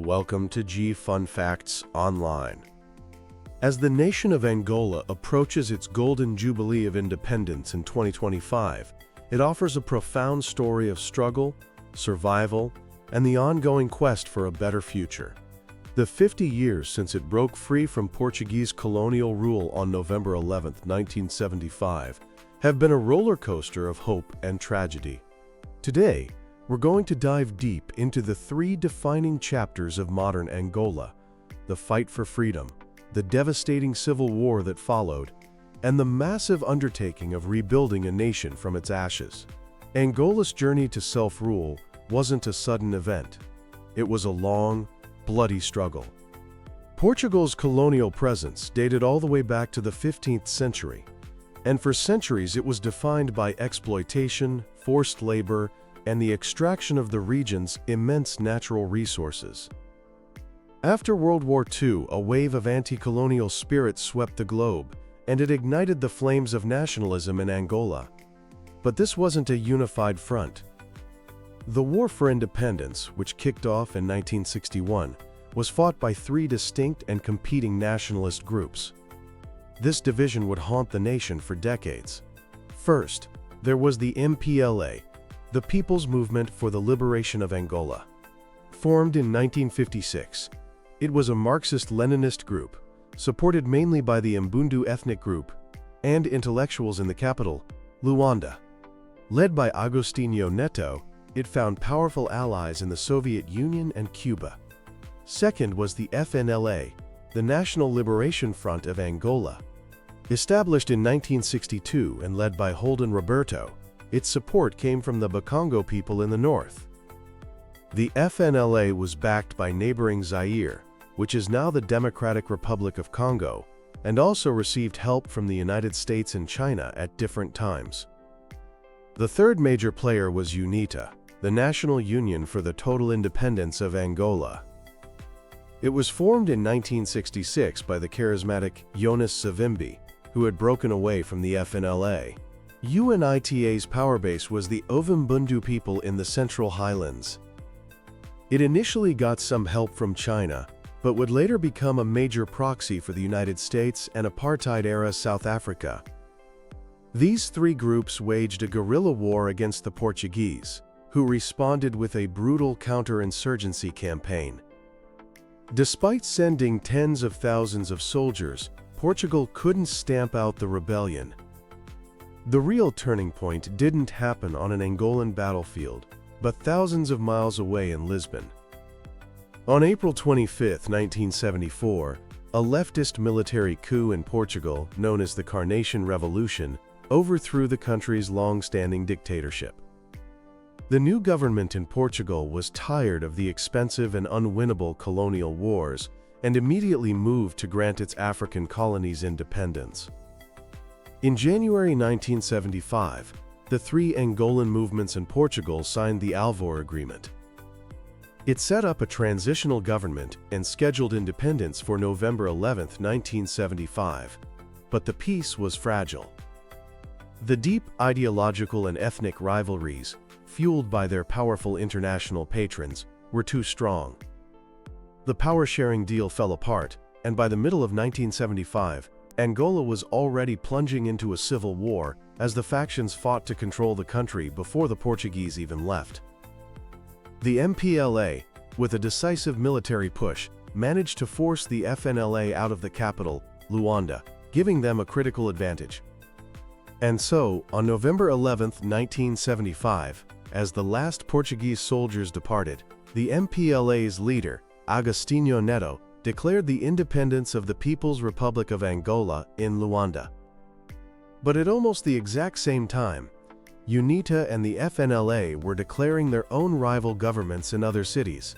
Welcome to G Fun Facts Online. As the nation of Angola approaches its golden jubilee of independence in 2025, it offers a profound story of struggle, survival, and the ongoing quest for a better future. The 50 years since it broke free from Portuguese colonial rule on November 11, 1975, have been a roller coaster of hope and tragedy. Today, we're going to dive deep into the three defining chapters of modern Angola: the fight for freedom, the devastating civil war that followed, and the massive undertaking of rebuilding a nation from its ashes. Angola's journey to self-rule wasn't a sudden event. It was a long, bloody struggle. Portugal's colonial presence dated all the way back to the 15th century, and for centuries it was defined by exploitation, forced labor, and the extraction of the region's immense natural resources. After World War II, a wave of anti-colonial spirit swept the globe, and it ignited the flames of nationalism in Angola. But this wasn't a unified front. The War for Independence, which kicked off in 1961, was fought by three distinct and competing nationalist groups. This division would haunt the nation for decades. First, there was the MPLA, the People's Movement for the Liberation of Angola. Formed in 1956, it was a Marxist-Leninist group, supported mainly by the Mbundu ethnic group and intellectuals in the capital, Luanda. Led by Agostinho Neto, it found powerful allies in the Soviet Union and Cuba. Second was the FNLA, the National Liberation Front of Angola. Established in 1962 and led by Holden Roberto, its support came from the Bakongo people in the north. The FNLA was backed by neighboring Zaire, which is now the Democratic Republic of Congo, and also received help from the United States and China at different times. The third major player was UNITA, the National Union for the Total Independence of Angola. It was formed in 1966 by the charismatic Jonas Savimbi, who had broken away from the FNLA. UNITA's power base was the Ovimbundu people in the Central Highlands. It initially got some help from China, but would later become a major proxy for the United States and apartheid-era South Africa. These three groups waged a guerrilla war against the Portuguese, who responded with a brutal counterinsurgency campaign. Despite sending tens of thousands of soldiers, Portugal couldn't stamp out the rebellion. The real turning point didn't happen on an Angolan battlefield, but thousands of miles away in Lisbon. On April 25, 1974, a leftist military coup in Portugal, known as the Carnation Revolution, overthrew the country's long-standing dictatorship. The new government in Portugal was tired of the expensive and unwinnable colonial wars and immediately moved to grant its African colonies independence. In January 1975, the three Angolan movements in Portugal signed the Alvor Agreement. It set up a transitional government and scheduled independence for November 11, 1975, but the peace was fragile. The deep ideological and ethnic rivalries, fueled by their powerful international patrons, were too strong. The power-sharing deal fell apart, and by the middle of 1975, Angola was already plunging into a civil war as the factions fought to control the country before the Portuguese even left. The MPLA, with a decisive military push, managed to force the FNLA out of the capital, Luanda, giving them a critical advantage. And so, on November 11, 1975, as the last Portuguese soldiers departed, the MPLA's leader, Agostinho Neto, declared the independence of the People's Republic of Angola in Luanda. But at almost the exact same time, UNITA and the FNLA were declaring their own rival governments in other cities.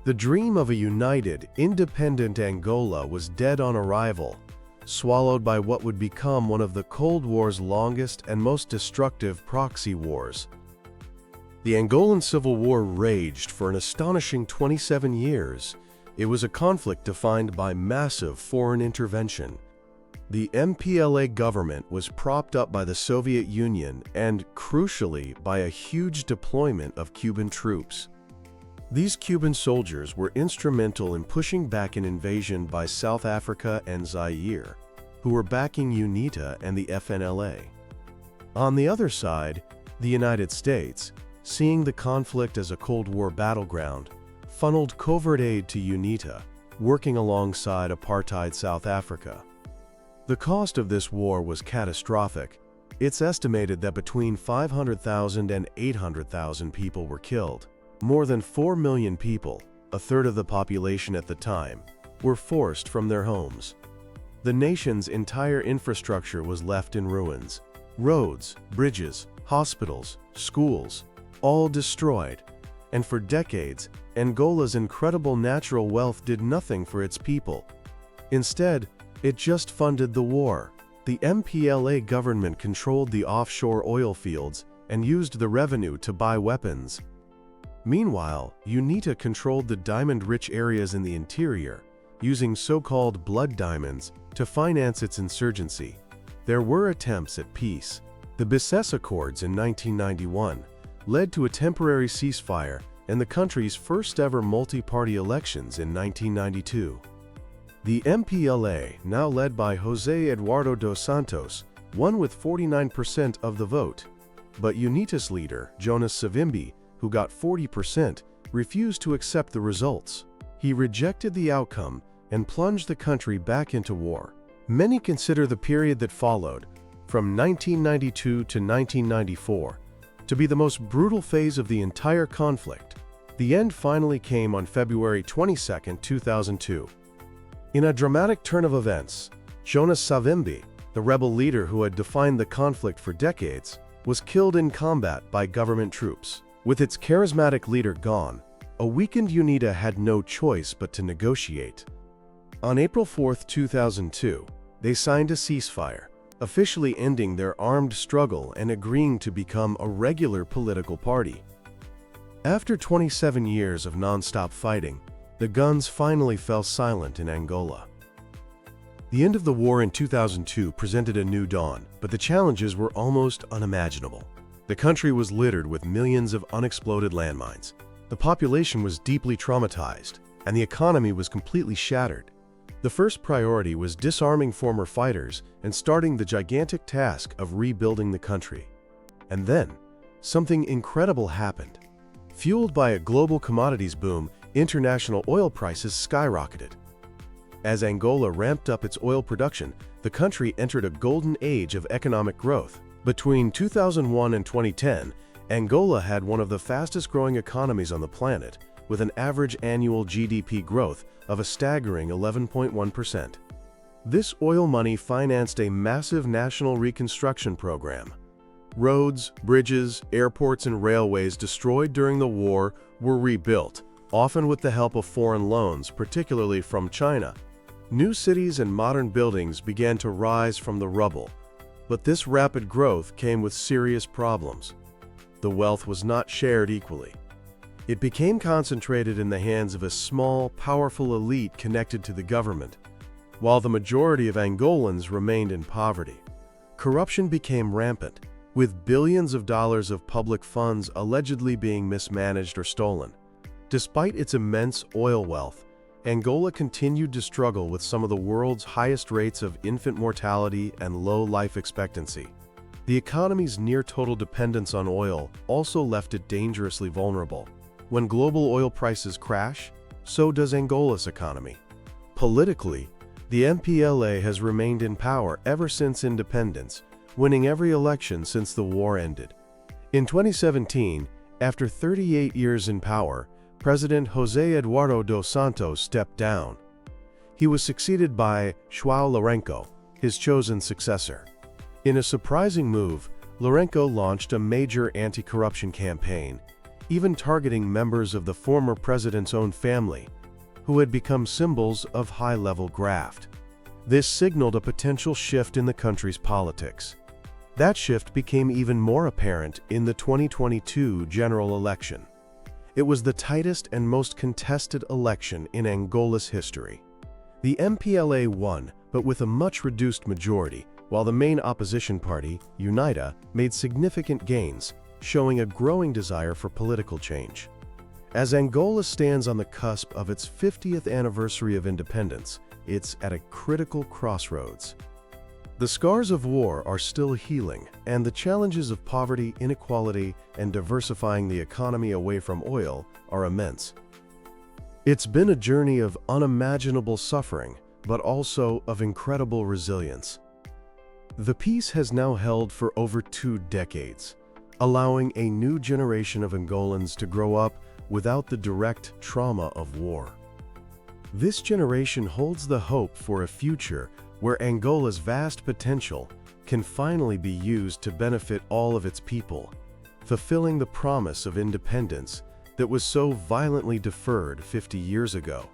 The dream of a united, independent Angola was dead on arrival, swallowed by what would become one of the Cold War's longest and most destructive proxy wars. The Angolan Civil War raged for an astonishing 27 years. It was a conflict defined by massive foreign intervention. The MPLA government was propped up by the Soviet Union and, crucially, by a huge deployment of Cuban troops. These Cuban soldiers were instrumental in pushing back an invasion by South Africa and Zaire, who were backing UNITA and the FNLA. On the other side, the United States, seeing the conflict as a Cold War battleground, funneled covert aid to UNITA, working alongside apartheid South Africa. The cost of this war was catastrophic. It's estimated that between 500,000 and 800,000 people were killed. More than 4 million people, a third of the population at the time, were forced from their homes. The nation's entire infrastructure was left in ruins. Roads, bridges, hospitals, schools, all destroyed. And for decades, Angola's incredible natural wealth did nothing for its people. Instead, it just funded the war. The MPLA government controlled the offshore oil fields and used the revenue to buy weapons. Meanwhile, UNITA controlled the diamond-rich areas in the interior, using so-called blood diamonds to finance its insurgency. There were attempts at peace. The Bisses Accords in 1991 led to a temporary ceasefire and the country's first-ever multi-party elections in 1992. The MPLA, now led by José Eduardo dos Santos, won with 49% of the vote. But UNITA's leader, Jonas Savimbi, who got 40%, refused to accept the results. He rejected the outcome and plunged the country back into war. Many consider the period that followed, from 1992 to 1994, to be the most brutal phase of the entire conflict. The end finally came on February 22, 2002. In a dramatic turn of events, Jonas Savimbi, the rebel leader who had defined the conflict for decades, was killed in combat by government troops. With its charismatic leader gone, a weakened UNITA had no choice but to negotiate. On April 4, 2002, they signed a ceasefire, officially ending their armed struggle and agreeing to become a regular political party. After 27 years of non-stop fighting, the guns finally fell silent in Angola. The end of the war in 2002 presented a new dawn, but the challenges were almost unimaginable. The country was littered with millions of unexploded landmines. The population was deeply traumatized, and the economy was completely shattered. The first priority was disarming former fighters and starting the gigantic task of rebuilding the country. And then, something incredible happened. Fueled by a global commodities boom, international oil prices skyrocketed. As Angola ramped up its oil production, the country entered a golden age of economic growth. Between 2001 and 2010, Angola had one of the fastest-growing economies on the planet, with an average annual GDP growth of a staggering 11.1%. This oil money financed a massive national reconstruction program. Roads, bridges, airports, and railways destroyed during the war were rebuilt, often with the help of foreign loans, particularly from China. New cities and modern buildings began to rise from the rubble. But this rapid growth came with serious problems. The wealth was not shared equally. It became concentrated in the hands of a small, powerful elite connected to the government, while the majority of Angolans remained in poverty. Corruption became rampant, with billions of dollars of public funds allegedly being mismanaged or stolen. Despite its immense oil wealth, Angola continued to struggle with some of the world's highest rates of infant mortality and low life expectancy. The economy's near-total dependence on oil also left it dangerously vulnerable. When global oil prices crash, so does Angola's economy. Politically, the MPLA has remained in power ever since independence, winning every election since the war ended. In 2017, after 38 years in power, President José Eduardo dos Santos stepped down. He was succeeded by João Lourenço, his chosen successor. In a surprising move, Lourenço launched a major anti-corruption campaign, even targeting members of the former president's own family, who had become symbols of high-level graft. This signaled a potential shift in the country's politics. That shift became even more apparent in the 2022 general election. It was the tightest and most contested election in Angola's history. The MPLA won, but with a much reduced majority, while the main opposition party, UNITA, made significant gains, showing a growing desire for political change. As Angola stands on the cusp of its 50th anniversary of independence, it's at a critical crossroads. The scars of war are still healing, and the challenges of poverty, inequality, and diversifying the economy away from oil are immense. It's been a journey of unimaginable suffering, but also of incredible resilience. The peace has now held for over 2 decades, allowing a new generation of Angolans to grow up without the direct trauma of war. This generation holds the hope for a future where Angola's vast potential can finally be used to benefit all of its people, fulfilling the promise of independence that was so violently deferred 50 years ago.